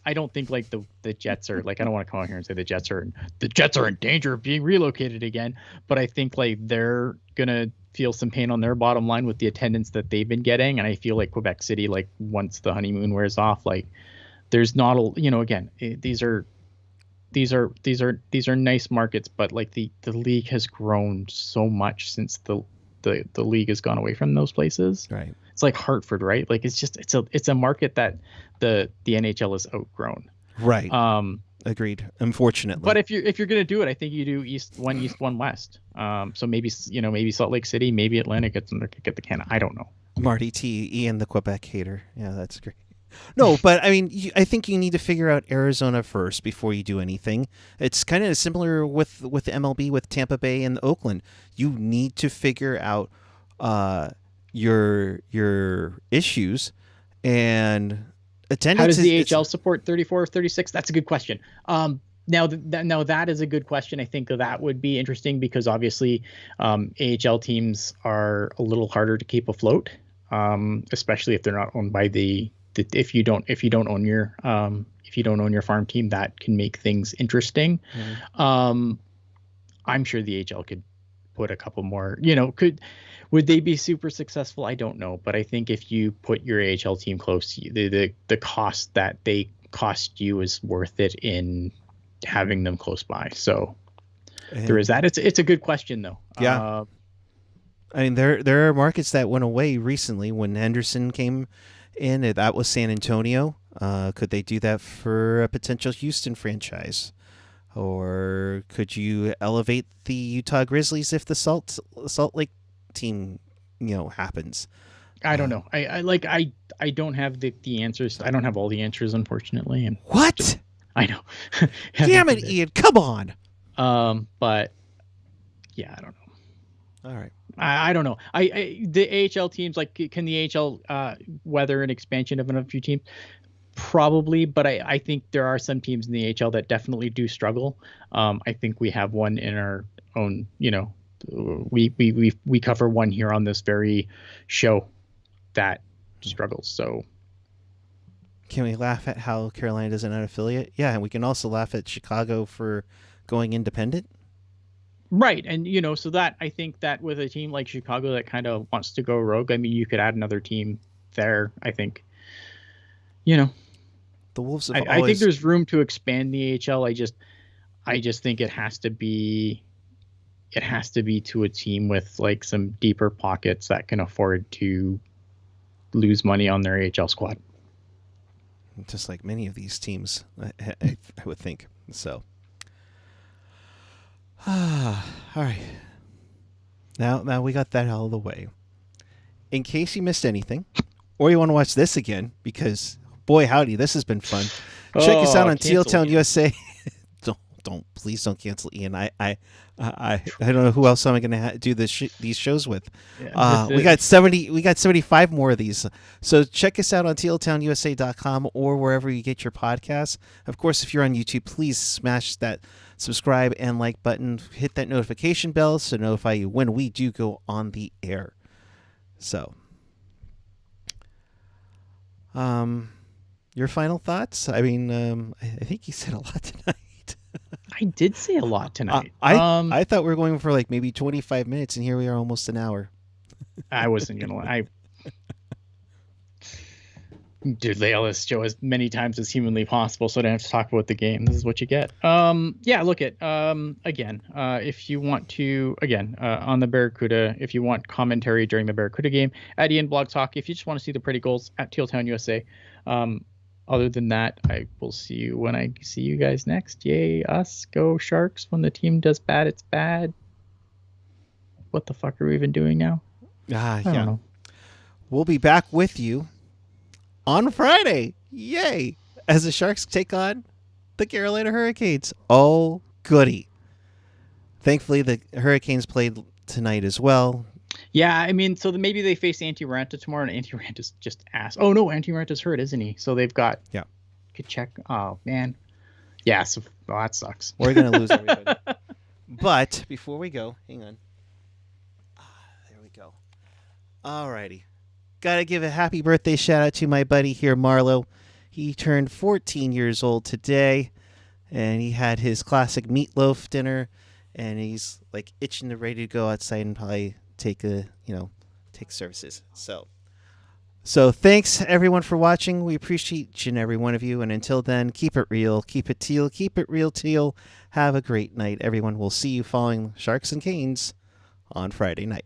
I don't think like the Jets are like, I don't want to come out here and say the Jets are in danger of being relocated again, but I think like they're gonna feel some pain on their bottom line with the attendance that they've been getting, and I feel like Quebec City, like once the honeymoon wears off, like there's not again, these are nice markets, but like the league has grown so much since the league has gone away from those places. Right. It's like Hartford, right? Like it's a market that the NHL has outgrown. Right. Agreed. Unfortunately. But if you're gonna do it, I think you do east, one west. So maybe Salt Lake City, maybe Atlanta gets the Canada. I don't know. Marty T. Ian the Quebec hater. Yeah, that's great. No, but I mean, I think you need to figure out Arizona first before you do anything. It's kind of similar with MLB, with Tampa Bay and Oakland. You need to figure out your issues and attendance. How does the AHL support 34 or 36? That's a good question. Now that is a good question. I think that would be interesting because obviously AHL teams are a little harder to keep afloat, especially if they're not owned by the if you don't own your farm team, that can make things interesting. I'm sure the AHL could put a couple more. Would they be super successful? I don't know, but I think if you put your AHL team close to you, the cost that they cost you is worth it in having them close by. So there is that. It's a good question though. Yeah. I mean, there are markets that went away recently when Henderson came in. That was San Antonio. Could they do that for a potential Houston franchise? Or could you elevate the Utah Grizzlies if the Salt Lake team, happens? I don't know. I don't have the answers. I don't have all the answers, unfortunately. And what? I know. Damn it, Ian! Come on. But yeah, I don't know. All right. I don't know. The AHL teams, like, can the AHL weather an expansion of another few teams? Probably, but I think there are some teams in the AHL that definitely do struggle. I think we have one in our own. We cover one here on this very show that struggles. So can we laugh at how Carolina doesn't have an affiliate? Yeah, and we can also laugh at Chicago for going independent. Right, and so that I think that with a team like Chicago that kind of wants to go rogue, I mean, you could add another team there. I think, the Wolves have I think there's room to expand the AHL. I just think it has to be to a team with like some deeper pockets that can afford to lose money on their AHL squad. Just like many of these teams, I would think. So, all right. Now we got that out of the way. In case you missed anything, or you want to watch this again, because boy howdy, this has been fun. Check us out on Teal Town USA. Please don't cancel Ian. I don't know who else I'm going to do these shows with. Yeah, we got 75 more of these. So check us out on tealtownusa.com or wherever you get your podcasts. Of course, if you're on YouTube, please smash that subscribe and like button. Hit that notification bell to notify you when we do go on the air. So, your final thoughts? I mean, I think you said a lot tonight. I did say a lot tonight. I thought we were going for like maybe 25 minutes, and here we are almost an hour. I wasn't going to lie. Derail this show as many times as humanly possible so I don't have to talk about the game. This is what you get. Yeah, look at, again, if you want to, on the Barracuda, if you want commentary during the Barracuda game, at Ian Blog Talk. If you just want to see the pretty goals, at Teal Town USA. Other than that, I will see you when I see you guys next. Yay, us. Go Sharks. When the team does bad, it's bad. What the fuck are we even doing now? I don't know. We'll be back with you on Friday. Yay. As the Sharks take on the Carolina Hurricanes. Oh, goody. Thankfully, the Hurricanes played tonight as well. Yeah, I mean, so maybe they face Antti Raanta tomorrow, and Antti Ranta's just ass. Oh, no, Antti Ranta's hurt, isn't he? So they've got... Yeah. Could check. Oh, man. Yeah, so that sucks. We're going to lose everybody. But before we go, hang on. There we go. All righty. Got to give a happy birthday shout out to my buddy here, Marlo. He turned 14 years old today, and he had his classic meatloaf dinner, and he's like itching to ready to go outside and probably take services. So thanks everyone for watching. We appreciate each and every one of you. And until then, keep it real, keep it teal, keep it real teal. Have a great night, everyone. We'll see you following Sharks and Canes on Friday night.